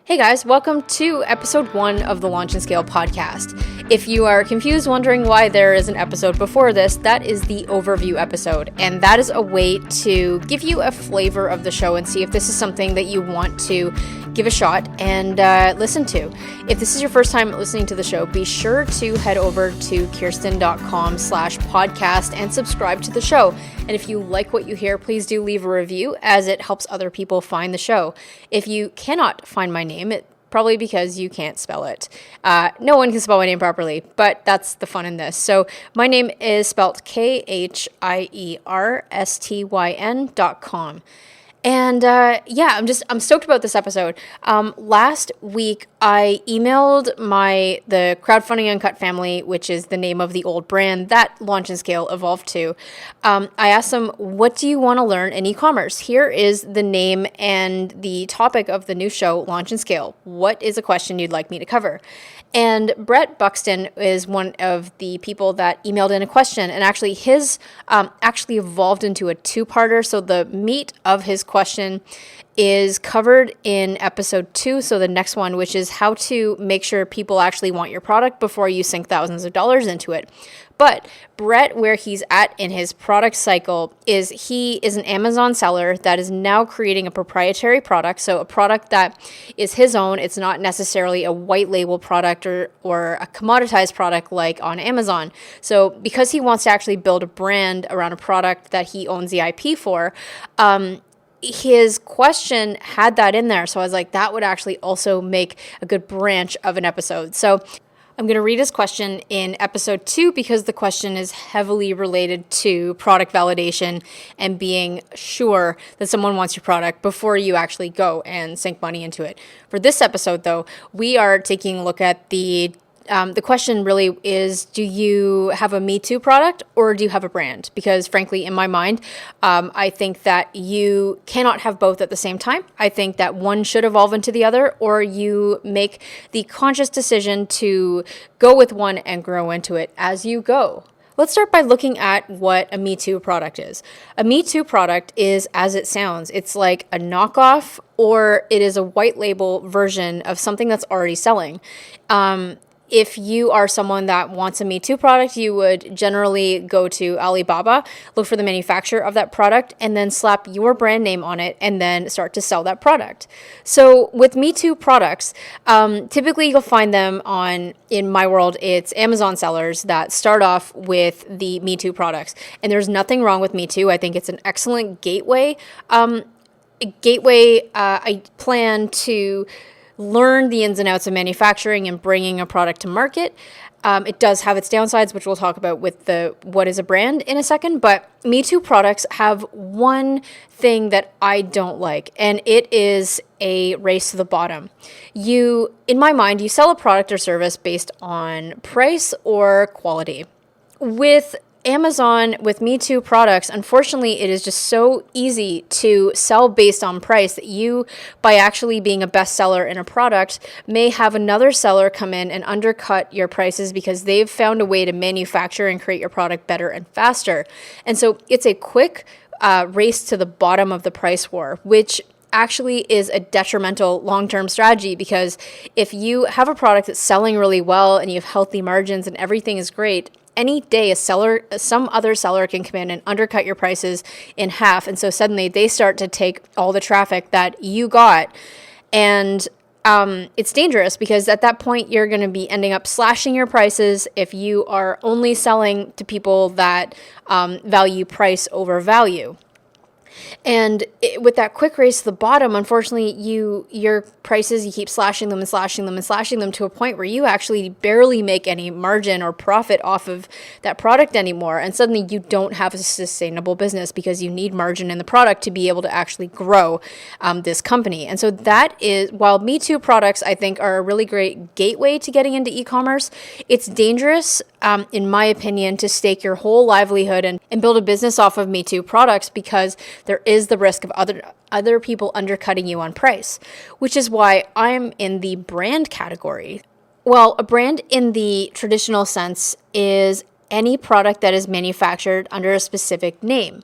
Hey guys, welcome to episode 1 of the Launch and Scale podcast. If you are confused wondering why there is an episode before this, that is the overview episode, and that is a way to give you a flavor of the show and see if this is something that you want to give a shot and listen to. If this is your first time listening to the show, be sure to head over to kirsten.com/podcast and subscribe to the show. And if you like what you hear, please do leave a review as it helps other people find the show. If you cannot find my name, it's probably because you can't spell it. No one can spell my name properly, but that's the fun in this. So my name is spelled KHIERSTYN.com. And I'm stoked about this episode. Last week, I emailed the Crowdfunding Uncut family, which is the name of the old brand that Launch and Scale evolved to. I asked them, what do you want to learn in e-commerce? Here is the name and the topic of the new show, Launch and Scale. What is a question you'd like me to cover? And Brett Buxton is one of the people that emailed in a question, and actually his actually evolved into a two-parter. So the meat of his question is covered in episode 2, so the next one, which is how to make sure people actually want your product before you sink thousands of dollars into it. But Brett, where he's at in his product cycle, is he is an Amazon seller that is now creating a proprietary product, so a product that is his own. It's not necessarily a white label product or a commoditized product like on Amazon. So because he wants to actually build a brand around a product that he owns the IP for, his question had that in there. So I was like, that would actually also make a good branch of an episode. So I'm going to read his question in episode 2 because the question is heavily related to product validation and being sure that someone wants your product before you actually go and sink money into it. For this episode, though, we are taking a look at the question really is, do you have a Me Too product or do you have a brand? Because frankly, in my mind, I think that you cannot have both at the same time. I think that one should evolve into the other, or you make the conscious decision to go with one and grow into it as you go. Let's start by looking at what a Me Too product is. A Me Too product is as it sounds. It's like a knockoff, or it is a white label version of something that's already selling. If you are someone that wants a Me Too product, you would generally go to Alibaba, look for the manufacturer of that product, and then slap your brand name on it and then start to sell that product. So with Me Too products, typically you'll find them in my world, it's Amazon sellers that start off with the Me Too products. And there's nothing wrong with Me Too. I think it's an excellent gateway. I plan to learn the ins and outs of manufacturing and bringing a product to market. It does have its downsides, which we'll talk about with what is a brand in a second. But Me Too products have one thing that I don't like, and it is a race to the bottom. In my mind, you sell a product or service based on price or quality. With Amazon, with Me Too products, unfortunately, it is just so easy to sell based on price that you, by actually being a bestseller in a product, may have another seller come in and undercut your prices because they've found a way to manufacture and create your product better and faster. And so it's a quick race to the bottom of the price war, which actually is a detrimental long-term strategy, because if you have a product that's selling really well and you have healthy margins and everything is great, any day some other seller can come in and undercut your prices in half. And so suddenly they start to take all the traffic that you got. And it's dangerous because at that point you're going to be ending up slashing your prices if you are only selling to people that value price over value. And with that quick race to the bottom, unfortunately, your prices, you keep slashing them and slashing them and slashing them to a point where you actually barely make any margin or profit off of that product anymore. And suddenly you don't have a sustainable business because you need margin in the product to be able to actually grow this company. And so that is, while Me Too products, I think, are a really great gateway to getting into e-commerce, it's dangerous, in my opinion, to stake your whole livelihood and build a business off of Me Too products, because there is the risk of other people undercutting you on price, which is why I'm in the brand category. Well, a brand in the traditional sense is any product that is manufactured under a specific name.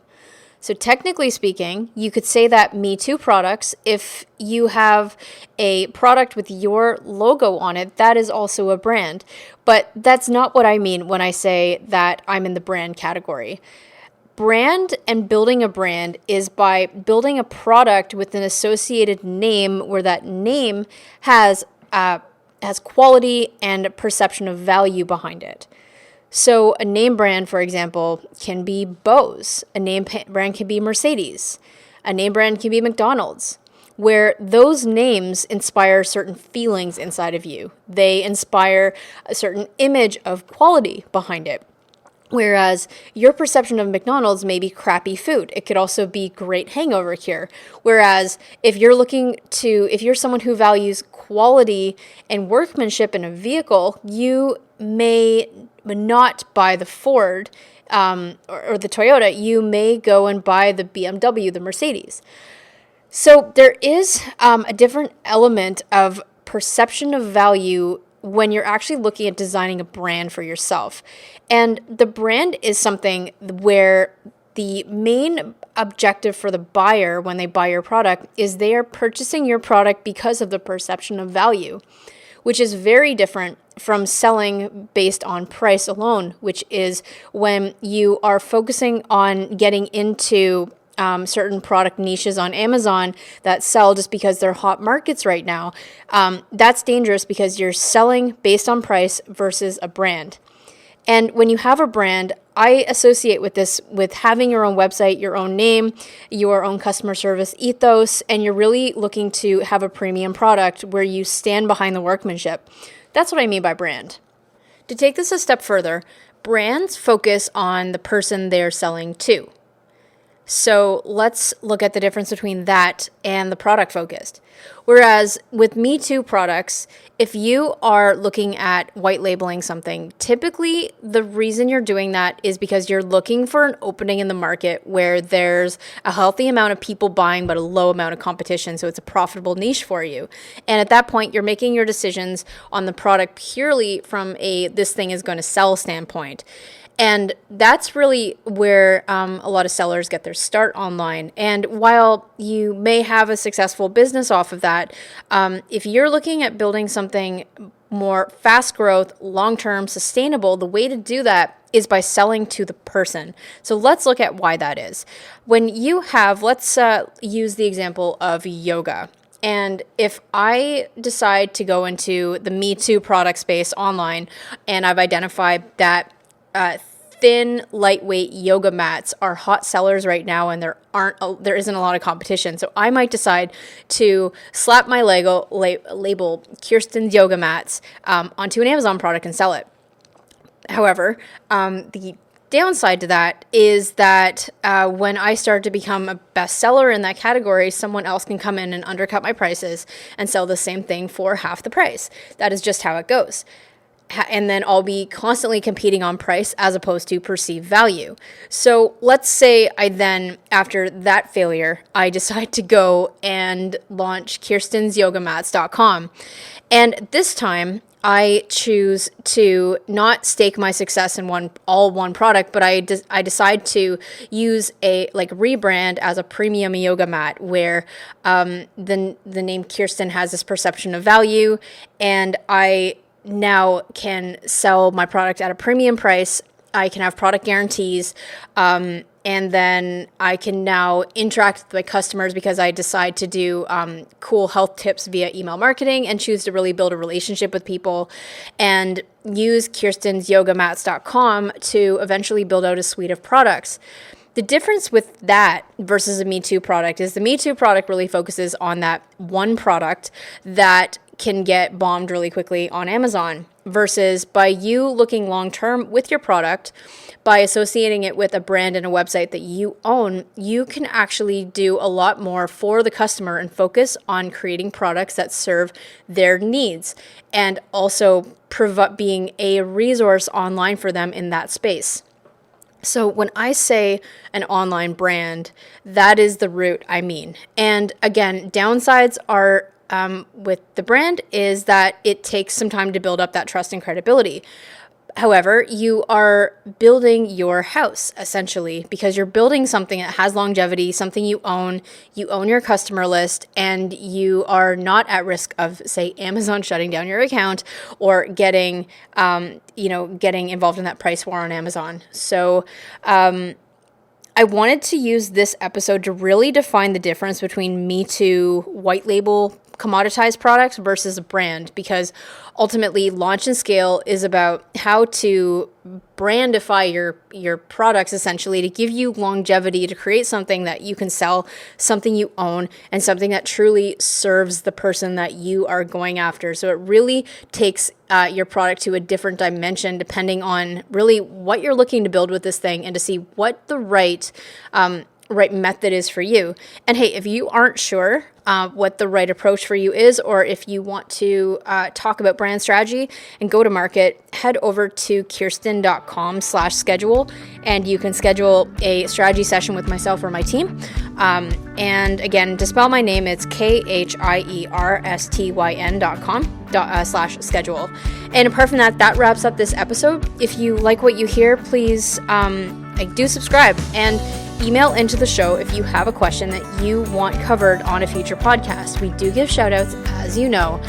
So technically speaking, you could say that Me Too products, if you have a product with your logo on it, that is also a brand. But that's not what I mean when I say that I'm in the brand category. Brand and building a brand is by building a product with an associated name where that name has quality and perception of value behind it. So a name brand, for example, can be Bose. A name brand can be Mercedes. A name brand can be McDonald's, where those names inspire certain feelings inside of you. They inspire a certain image of quality behind it. Whereas your perception of McDonald's may be crappy food. It could also be great hangover cure. Whereas if you're someone who values quality and workmanship in a vehicle, you may not buy the Ford or the Toyota. You may go and buy the BMW, the Mercedes. So there is a different element of perception of value when you're actually looking at designing a brand for yourself. And the brand is something where the main objective for the buyer when they buy your product is they are purchasing your product because of the perception of value, which is very different from selling based on price alone, which is when you are focusing on getting into certain product niches on Amazon that sell just because they're hot markets right now. That's dangerous because you're selling based on price versus a brand. And when you have a brand, I associate with this with having your own website, your own name, your own customer service ethos, and you're really looking to have a premium product where you stand behind the workmanship. That's what I mean by brand. To take this a step further, brands focus on the person they're selling to. So let's look at the difference between that and the product focused. Whereas with Me Too products, if you are looking at white labeling something, typically the reason you're doing that is because you're looking for an opening in the market where there's a healthy amount of people buying but a low amount of competition. So it's a profitable niche for you. And at that point, you're making your decisions on the product purely from this thing is going to sell standpoint. And that's really where a lot of sellers get their start online. And while you may have a successful business off of that, if you're looking at building something more fast growth, long-term, sustainable, the way to do that is by selling to the person. So let's look at why that is. When you have, let's use the example of yoga. And if I decide to go into the Me Too product space online and I've identified that thin, lightweight yoga mats are hot sellers right now, and there isn't a lot of competition. So I might decide to slap my label Kirsten's Yoga Mats onto an Amazon product and sell it. However, the downside to that is that when I start to become a bestseller in that category, someone else can come in and undercut my prices and sell the same thing for half the price. That is just how it goes. And then I'll be constantly competing on price as opposed to perceived value. So let's say I then, after that failure, I decide to go and launch KirstensYogaMats.com. And this time I choose to not stake my success in one product, but I decide to use rebrand as a premium yoga mat where the name Kirsten has this perception of value, and I now can sell my product at a premium price. I can have product guarantees, and then I can now interact with my customers because I decide to do cool health tips via email marketing and choose to really build a relationship with people and use KirstensYogaMats.com to eventually build out a suite of products. The difference with that versus a Me Too product is the Me Too product really focuses on that one product that can get bombed really quickly on Amazon, versus by you looking long-term with your product, by associating it with a brand and a website that you own, you can actually do a lot more for the customer and focus on creating products that serve their needs and also being a resource online for them in that space. So when I say an online brand, that is the route I mean. And again, downsides are with the brand is that it takes some time to build up that trust and credibility. However, you are building your house essentially because you're building something that has longevity, something you own your customer list, and you are not at risk of, say, Amazon shutting down your account or getting involved in that price war on Amazon. So, I wanted to use this episode to really define the difference between Me Too white label commoditized products versus a brand, because ultimately Launch and Scale is about how to brandify your products essentially to give you longevity, to create something that you can sell, something you own, and something that truly serves the person that you are going after. So it really takes your product to a different dimension depending on really what you're looking to build with this thing and to see what the right method is for you. And hey, if you aren't sure what the right approach for you is, or if you want to talk about brand strategy and go to market, head over to kirsten.com/schedule, and you can schedule a strategy session with myself or my team. And again, to spell my name, it's KHIERSTYN.com/schedule. And apart from that, that wraps up this episode. If you like what you hear, please do subscribe and email into the show if you have a question that you want covered on a future podcast. We do give shout outs, as you know.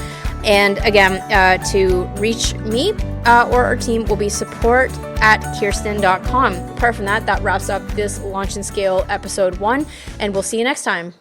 And again, to reach me or our team will be support@kirsten.com. Apart from that, that wraps up this Launch and Scale episode 1, and we'll see you next time.